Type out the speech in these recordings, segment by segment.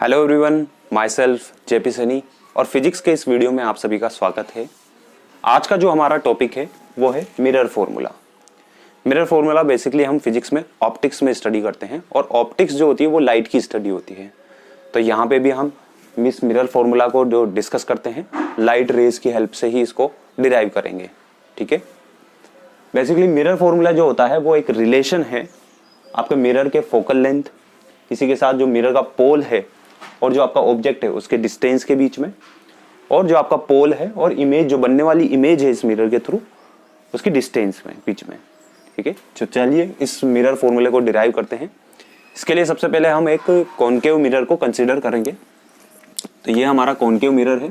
Hello everyone, my self JP Sunny और physics के इस वीडियो में आप सभी का स्वागत है। आज का जो हमारा टॉपिक है वो है mirror formula. Mirror formula basically हम फिजिक्स में ऑप्टिक्स में स्टडी करते हैं और ऑप्टिक्स जो होती है वो लाइट की स्टडी होती है। तो यहाँ पे भी हम इस मिरर फॉर्मूला को जो डिस्कस करते हैं लाइट रेज की हेल्प से ही इसको डिराइव करेंगे। ठीक है, बेसिकली मिरर फॉर्मूला जो होता है वो एक रिलेशन है आपके मिरर के फोकल लेंथ, किसी के साथ जो मिरर का पोल है और जो आपका ऑब्जेक्ट है उसके डिस्टेंस के बीच में, और जो आपका पोल है और इमेज जो बनने वाली इमेज है इस मिरर के थ्रू उसकी डिस्टेंस में बीच में। ठीक है, तो चलिए इस मिरर फॉर्मूले को डिराइव करते हैं। इसके लिए सबसे पहले हम एक कॉनकेव मिरर को कंसीडर करेंगे। तो ये हमारा कॉनकेव मिरर है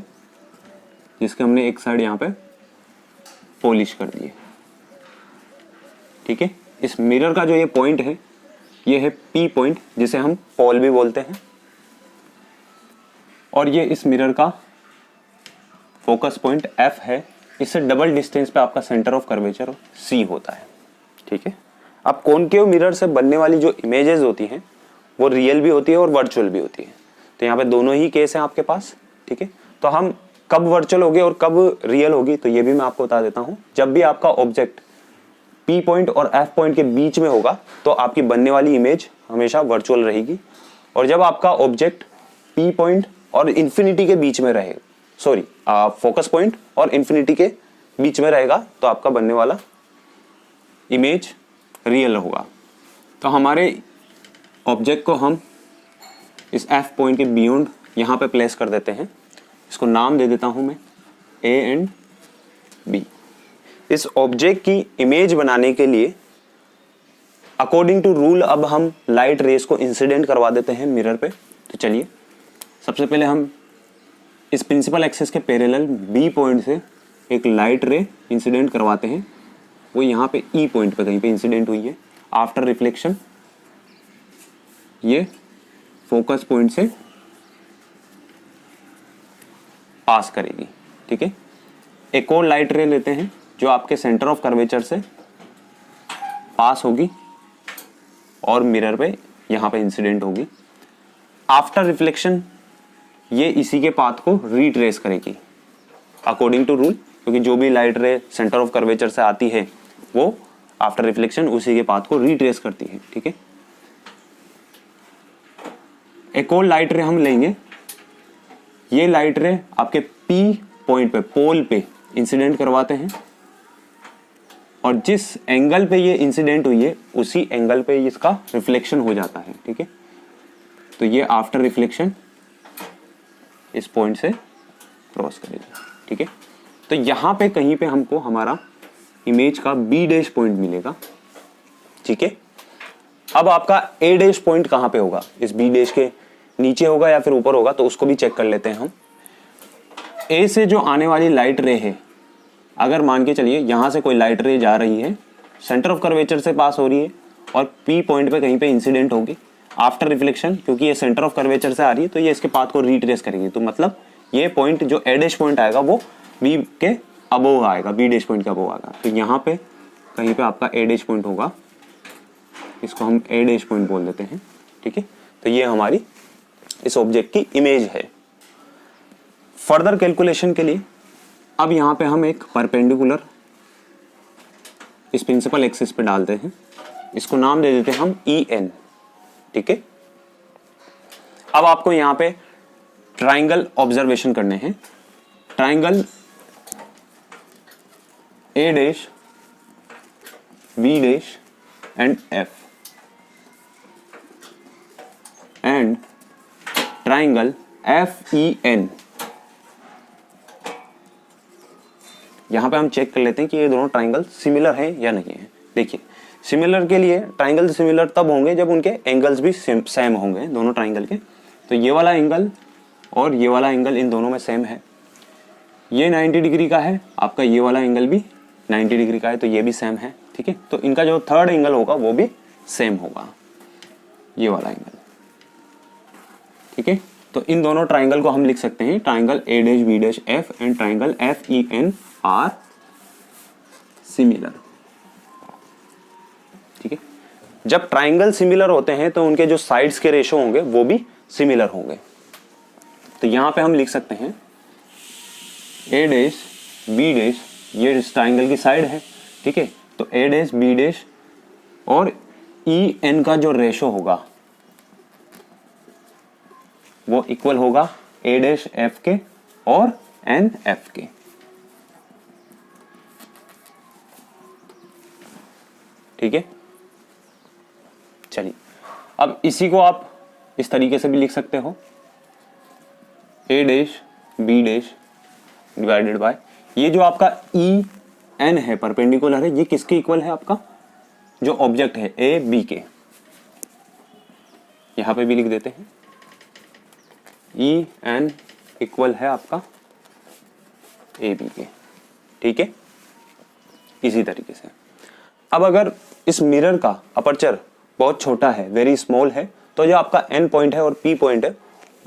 जिसके हमने एक साइड यहाँ पे पॉलिश कर दी है। ठीक है, इस मिरर का जो ये पॉइंट है ये है P पॉइंट, जिसे हम पोल भी बोलते हैं, और ये इस मिरर का फोकस पॉइंट F है। इससे डबल डिस्टेंस पे आपका सेंटर ऑफ कर्वेचर C होता है। ठीक है, अब कॉनकेव मिरर से बनने वाली जो इमेजेस होती हैं वो रियल भी होती है और वर्चुअल भी होती है। तो यहाँ पे दोनों ही केस हैं आपके पास। ठीक है, तो हम कब वर्चुअल होगी और कब रियल होगी तो ये भी मैं आपको बता देता हूँ। जब भी आपका ऑब्जेक्ट P पॉइंट और F पॉइंट के बीच में होगा तो आपकी बनने वाली इमेज हमेशा वर्चुअल रहेगी, और जब आपका ऑब्जेक्ट P पॉइंट और इन्फिनिटी के बीच में रहेगा, सॉरी फोकस पॉइंट और इन्फिनिटी के बीच में रहेगा तो आपका बनने वाला इमेज रियल होगा। तो हमारे ऑब्जेक्ट को हम इस F पॉइंट के बियॉन्ड यहाँ पे प्लेस कर देते हैं। इसको नाम दे देता हूँ मैं A एंड B। इस ऑब्जेक्ट की इमेज बनाने के लिए अकॉर्डिंग टू रूल अब हम लाइट रेस को इंसिडेंट करवा देते हैं मिरर पे। तो चलिए सबसे पहले हम इस प्रिंसिपल एक्सिस के पैरेलल B पॉइंट से एक लाइट रे इंसिडेंट करवाते हैं। वो यहाँ पे E पॉइंट पे कहीं पे इंसिडेंट हुई है। आफ्टर रिफ्लेक्शन ये फोकस पॉइंट से पास करेगी। ठीक है, एक और लाइट रे लेते हैं जो आपके सेंटर ऑफ कर्वेचर से पास होगी और मिरर पे यहाँ पे इंसिडेंट होगी। आफ्टर रिफ्लेक्शन ये इसी के पाथ को रीट्रेस करेगी अकॉर्डिंग टू रूल, क्योंकि जो भी लाइट रे सेंटर ऑफ कर्वेचर से आती है वो आफ्टर रिफ्लेक्शन उसी के पाथ को रीट्रेस करती है। ठीक है, एक और लाइट रे हम लेंगे। ये लाइट रे आपके P पॉइंट पे पोल पे इंसिडेंट करवाते हैं, और जिस एंगल पे ये इंसिडेंट हुई है उसी एंगल पे इसका रिफ्लेक्शन हो जाता है। ठीक है, तो ये आफ्टर रिफ्लेक्शन इस पॉइंट से क्रॉस करेगी। ठीक है, तो यहाँ पे कहीं पे हमको हमारा इमेज का B डैश पॉइंट मिलेगा। ठीक है, अब आपका A डैश पॉइंट कहाँ पे होगा, इस B डैश के नीचे होगा या फिर ऊपर होगा, तो उसको भी चेक कर लेते हैं हम। A से जो आने वाली लाइट रे है, अगर मान के चलिए यहाँ से कोई लाइट रे जा रही है, सेंटर ऑफ कर्वेचर से पास हो रही है और P पॉइंट पे कहीं पे इंसिडेंट होगी, आफ्टर रिफ्लेक्शन क्योंकि ये सेंटर ऑफ कर्वेचर से आ रही है तो ये इसके पाथ को रीट्रेस करेगी। तो मतलब ये पॉइंट जो A डैश पॉइंट आएगा वो B के अबोव आएगा, B डैश पॉइंट के अबोव आएगा। तो यहाँ पे कहीं पे आपका A डैश पॉइंट होगा, इसको हम A डैश पॉइंट बोल देते हैं। ठीक है, तो ये हमारी इस ऑब्जेक्ट की इमेज है। फर्दर कैलकुलेशन के लिए अब यहाँ पे हम एक परपेंडिकुलर इस प्रिंसिपल एक्सिस पे डालते हैं। इसको नाम दे देते हैं हम EN। ठीक है, अब आपको यहाँ पे ट्राइंगल ऑब्जर्वेशन करने हैं। Triangle A dash B dash and F and triangle FEN। यहाँ पे हम चेक कर लेते हैं कि ये दोनों ट्राइंगल सिमिलर है या नहीं है। देखिए, सिमिलर के लिए ट्राइंगल सिमिलर तब होंगे जब उनके एंगल्स भी सेम होंगे दोनों ट्राइंगल के। तो ये वाला एंगल और ये वाला एंगल इन दोनों में सेम है। ये 90 डिग्री का है, आपका ये वाला एंगल भी 90 डिग्री का है, तो ये भी सेम है। ठीक है, तो इनका जो थर्ड एंगल होगा वो भी सेम होगा, ये वाला एंगल। ठीक है, तो इन दोनों ट्राइंगल को हम लिख सकते हैं triangle A dash B dash F and triangle FEN are similar. ठीक है, जब ट्राइंगल सिमिलर होते हैं तो उनके जो साइड्स के रेशो होंगे वो भी सिमिलर होंगे। तो यहाँ पे हम लिख सकते हैं ए डैश बी डैश, ये इस ट्राइंगल की साइड है, ठीक है। तो ए डैश बी डैश और ई एन का जो रेशो होगा वो इक्वल होगा ए डैश एफ के और एन एफ के। ठीक है, चलिए अब इसी को आप इस तरीके से भी लिख सकते हो, A dash B dash divided by ये जो आपका ई एन है परपेंडिकुलर है, ये किसके इक्वल है? आपका जो ऑब्जेक्ट है ए बी के। यहां पे भी लिख देते हैं ई एन इक्वल है आपका ए बी के। ठीक है, इसी तरीके से अब अगर इस मिरर का अपर्चर बहुत छोटा है, वेरी स्मॉल है, तो जो आपका एन पॉइंट है और पी पॉइंट है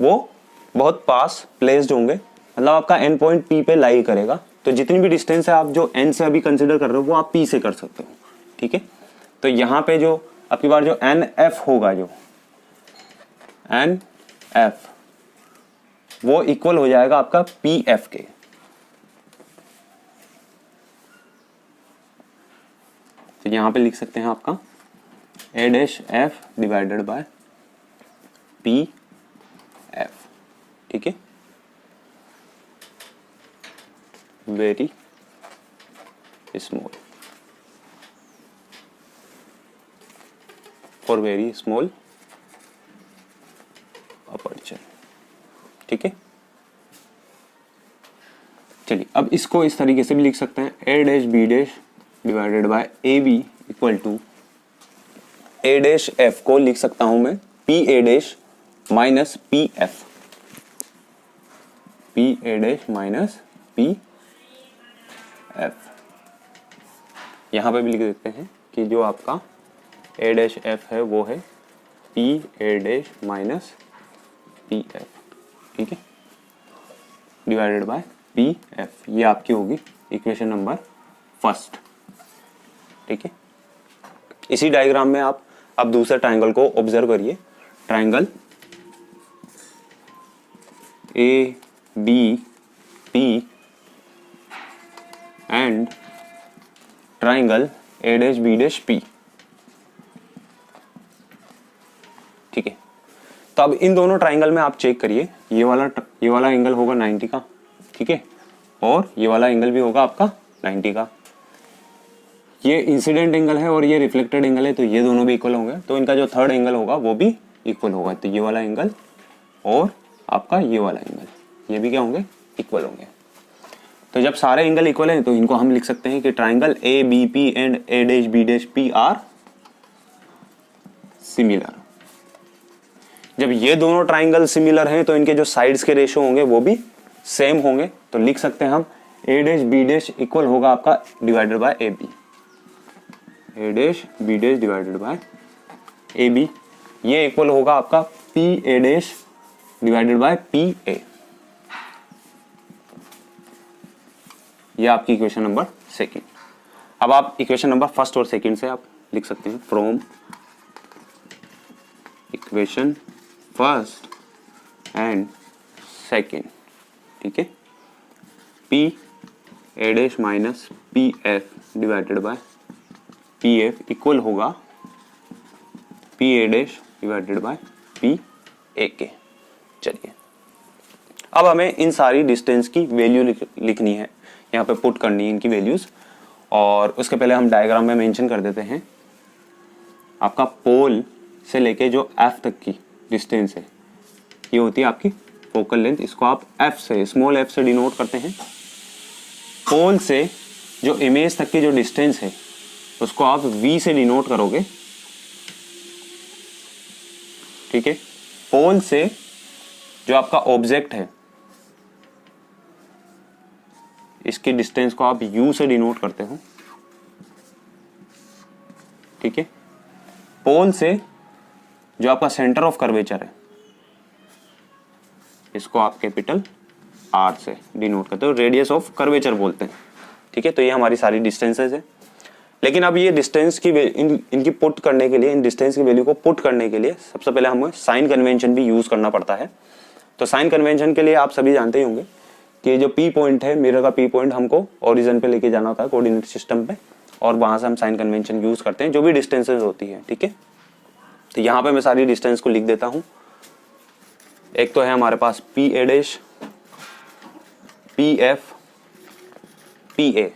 वो बहुत पास प्लेस्ड होंगे, मतलब आपका एन पॉइंट पी पे लाई करेगा। तो जितनी भी डिस्टेंस है आप जो एन से अभी कंसिडर कर रहे हो वो आप पी से कर सकते हो। ठीक है, तो यहाँ पे जो आपकी बार जो एन एफ होगा, जो एन एफ वो इक्वल हो जाएगा आपका पी एफ के। तो यहां पे लिख सकते हैं आपका A dash F divided by P F. ठीक है, very small for very small aperture. ठीक है, चलिए अब इसको इस तरीके से भी लिख सकते हैं A dash B dash divided by A B equal to A dash F को लिख सकता हूं मैं P A dash minus P F, P A dash minus P F. यहां पे भी लिख देते हैं कि जो आपका ए डैश एफ है वो है P A dash minus P F. ठीक है, डिवाइडेड बाय पी एफ, ये आपकी होगी इक्वेशन नंबर फर्स्ट। ठीक है, इसी डायग्राम में आप अब दूसरे ट्राइंगल को ऑब्जर्व करिए, triangle A B P and triangle A dash B dash P. ठीक है, तो अब इन दोनों ट्राइंगल में आप चेक करिए, ये वाला एंगल होगा 90 का, ठीक है, और ये वाला एंगल भी होगा आपका 90 का। ये इंसिडेंट एंगल है और ये रिफ्लेक्टेड एंगल है, तो ये दोनों भी इक्वल होंगे, तो इनका जो थर्ड एंगल होगा वो भी इक्वल होगा। तो ये वाला एंगल और आपका ये वाला एंगल, ये भी क्या होंगे? इक्वल होंगे। तो जब सारे एंगल इक्वल हैं तो इनको हम लिख सकते हैं कि triangle A B P and A dash B dash P are similar. जब ये दोनों ट्राइंगल सिमिलर हैं तो इनके जो साइड्स के रेशो होंगे वो भी सेम होंगे। तो लिख सकते हैं हम A dash B dash equal होगा आपका divided by A B, A dash B dash divided by A B, ये इक्वल होगा आपका P A dash divided by P A. ये आपकी इक्वेशन नंबर सेकंड। अब आप इक्वेशन नंबर फर्स्ट और सेकंड से आप लिख सकते हैं from equation first and second. ठीक है, P A dash minus P F divided by P F equal होगा P A dash divided by P ए के। चलिए अब हमें इन सारी डिस्टेंस की वैल्यू लिखनी है, यहाँ पे पुट करनी है इनकी वैल्यूज। और उसके पहले हम डायग्राम में मेंशन कर देते हैं आपका पोल से लेके जो एफ तक की डिस्टेंस है, ये होती है आपकी फोकल लेंथ। इसको आप एफ से, स्मॉल एफ से डिनोट करते हैं। पोल से जो इमेज तक की जो डिस्टेंस है उसको आप वी से डिनोट करोगे। ठीक है, पोल से जो आपका ऑब्जेक्ट है इसकी डिस्टेंस को आप u से डिनोट करते हो। ठीक है, पोल से जो आपका सेंटर ऑफ कर्वेचर है इसको आप कैपिटल R से डिनोट करते हो, रेडियस ऑफ कर्वेचर बोलते हैं। ठीक है, तो ये हमारी सारी डिस्टेंसेस है। लेकिन अब ये डिस्टेंस की इनकी पुट करने के लिए, इन डिस्टेंस की वैल्यू को पुट करने के लिए सबसे पहले हमें साइन कन्वेंशन भी यूज करना पड़ता है। तो साइन कन्वेंशन के लिए आप सभी जानते ही होंगे कि जो पी पॉइंट है, मिरर का पी पॉइंट हमको ओरिजिन पे लेके जाना होता है कोऑर्डिनेट सिस्टम पे, और वहां से हम साइन कन्वेंशन यूज करते हैं जो भी डिस्टेंसेस होती है। ठीक है, तो यहाँ पे मैं सारी डिस्टेंस को लिख देता हूँ। एक तो है हमारे पास P A dash, P F, P A,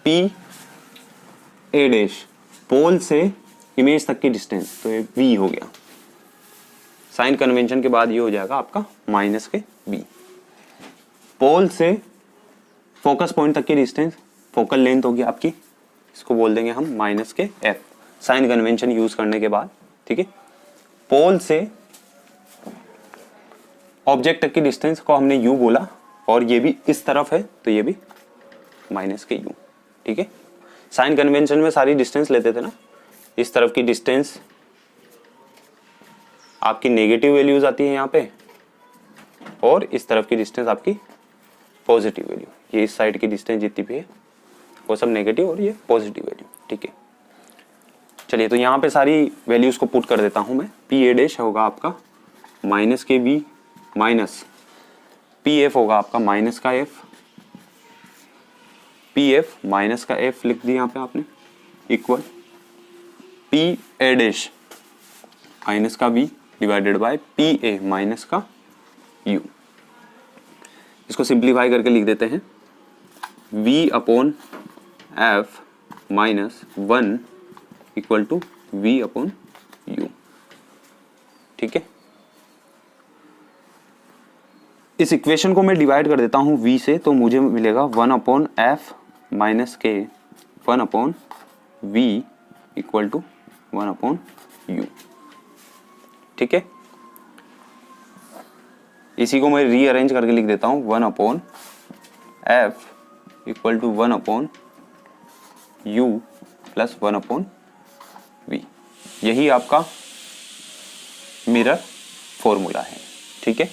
P A dash pole से इमेज तक की डिस्टेंस, तो ये v हो गया। साइन कन्वेंशन के बाद ये हो जाएगा आपका माइनस के b। पोल से फोकस पॉइंट तक की डिस्टेंस, फोकल लेंथ होगी आपकी, इसको बोल देंगे हम माइनस के f, साइन कन्वेंशन यूज करने के बाद। ठीक है, पोल से ऑब्जेक्ट तक की डिस्टेंस को हमने u बोला, और ये भी इस तरफ है तो ये भी माइनस के u। ठीक है, साइन कन्वेंशन में सारी डिस्टेंस लेते थे ना, इस तरफ की डिस्टेंस आपकी नेगेटिव वैल्यूज आती है यहाँ पे, और इस तरफ की डिस्टेंस आपकी पॉजिटिव वैल्यू। ये इस साइड की डिस्टेंस जितनी भी है वो सब नेगेटिव और ये पॉजिटिव वैल्यू। ठीक है, चलिए तो यहाँ पे सारी वैल्यूज को पुट कर देता हूँ मैं। पी ए डैश होगा आपका माइनस के बी, माइनस पी एफ होगा आपका माइनस का एफ, पी एफ माइनस का एफ लिख दिया यहाँ पे आपने, equal P A dash minus का B divided by P A minus का यू। इसको सिंप्लीफाई करके लिख देते हैं v upon F minus 1 equal to v upon you. ठीक है, इस इक्वेशन को मैं डिवाइड कर देता हूं v से, तो मुझे मिलेगा 1 अपॉन एफ माइनस के 1 upon v equal to 1 upon you. ठीक है, इसी को मैं रीअरेंज करके लिख देता हूं 1 upon F equal to 1 upon u plus 1 upon v. यही आपका मिरर फॉर्मूला है। ठीक है,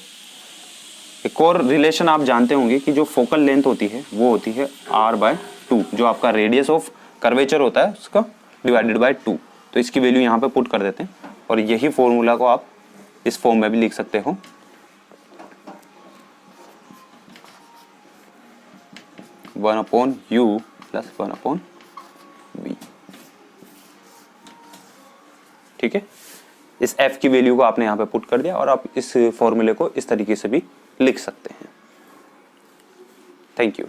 एक और रिलेशन आप जानते होंगे कि जो फोकल लेंथ होती है वो होती है r/2, जो आपका रेडियस ऑफ कर्वेचर होता है उसका डिवाइडेड बाय 2। तो इसकी वैल्यू यहाँ पे पुट कर देते हैं, और यही फॉर्मूला को आप इस फॉर्म में भी लिख सकते हो, one upon u plus 1 upon v. ठीक है, इस f की वैल्यू को आपने यहाँ पे पुट कर दिया, और आप इस फॉर्मूले को इस तरीके से भी लिख सकते हैं। Thank you.